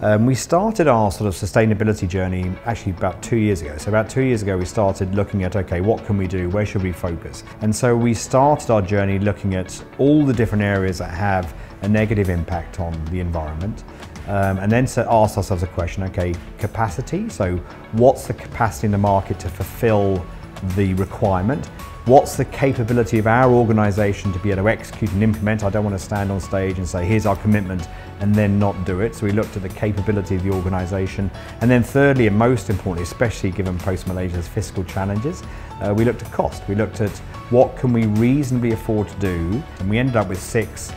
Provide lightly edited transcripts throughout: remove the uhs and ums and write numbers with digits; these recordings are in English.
We started our sort of sustainability journey actually about 2 years ago. So about 2 years ago we started looking at, okay, what can we do? Where should we focus? And so we started our journey looking at all the different areas that have a negative impact on the environment. And then asked ourselves a question, okay, capacity. So what's the capacity in the market to fulfill the requirement? What's the capability of our organisation to be able to execute and implement? I don't want to stand on stage and say, here's our commitment, and then not do it. So we looked at the capability of the organisation. And then thirdly, and most importantly, especially given post-Malaysia's fiscal challenges, we looked at cost. We looked at what can we reasonably afford to do, and we ended up with 6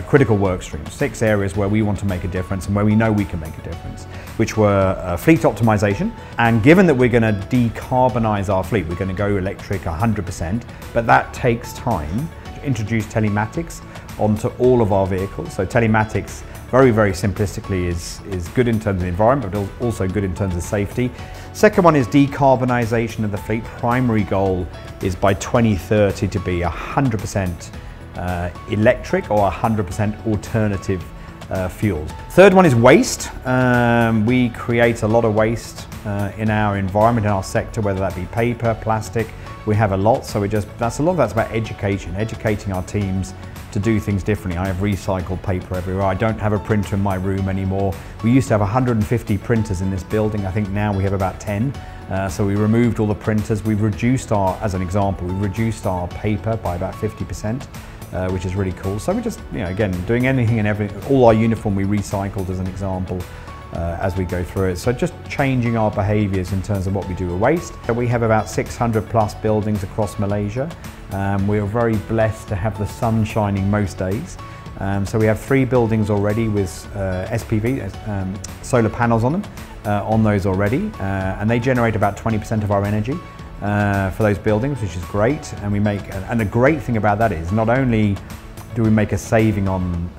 critical work streams, 6 areas where we want to make a difference and where we know we can make a difference, which were fleet optimization. And given that we're going to decarbonize our fleet, we're going to go electric 100%, but that takes time. Introduce telematics onto all of our vehicles. So telematics, very, very simplistically, is good in terms of the environment, but also good in terms of safety. Second one is decarbonization of the fleet. Primary goal is by 2030 to be 100% electric or 100% alternative fuels. Third one is waste. We create a lot of waste in our environment, in our sector, whether that be paper, plastic. We have a lot, so that's about educating our teams to do things differently. I have recycled paper everywhere. I don't have a printer in my room anymore. We used to have 150 printers in this building. I think now we have about 10. So we removed all the printers. We've reduced as an example, we've reduced our paper by about 50%. Which is really cool. So we're just, again, doing anything and everything. All our uniform we recycled as an example as we go through it. So just changing our behaviours in terms of what we do with waste. So we have about 600 plus buildings across Malaysia. We are very blessed to have the sun shining most days. So we have 3 buildings already with SPV, solar panels on them, on those already. And they generate about 20% of our energy. For those buildings, which is great, and the great thing about that is not only do we make a saving on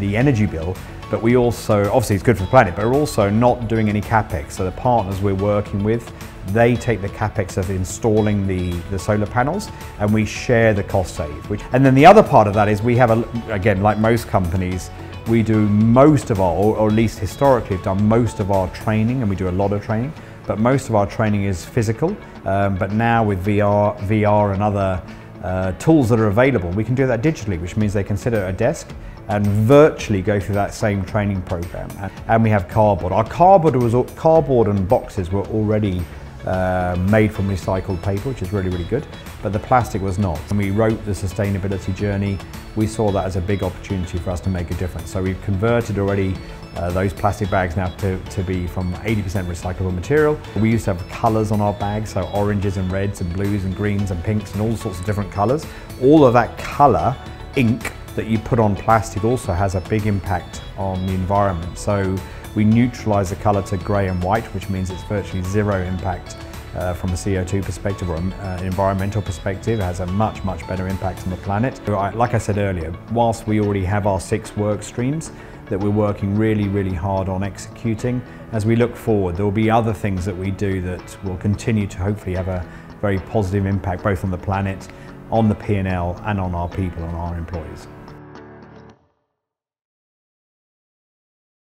the energy bill, but we also, obviously it's good for the planet, but we're also not doing any capex. So the partners we're working with, they take the capex of installing the solar panels, and we share the cost save. And then the other part of that is we have, again, like most companies, we do most of our, or at least historically have done most of our training, and we do a lot of training. But most of our training is physical, but now with VR and other tools that are available, we can do that digitally, which means they can sit at a desk and virtually go through that same training program. And we have cardboard. Our cardboard and boxes were already made from recycled paper, which is really, really good, but the plastic was not. When we wrote the sustainability journey, we saw that as a big opportunity for us to make a difference. So we've converted already those plastic bags now to be from 80% recyclable material. We used to have colours on our bags, so oranges and reds and blues and greens and pinks and all sorts of different colours. All of that colour ink that you put on plastic also has a big impact on the environment. So we neutralise the colour to grey and white, which means it's virtually zero impact from a CO2 perspective or an environmental perspective. It has a much, much better impact on the planet. Like I said earlier, whilst we already have our 6 work streams that we're working really, really hard on executing, as we look forward, there will be other things that we do that will continue to hopefully have a very positive impact both on the planet, on the P&L, and on our people and our employees.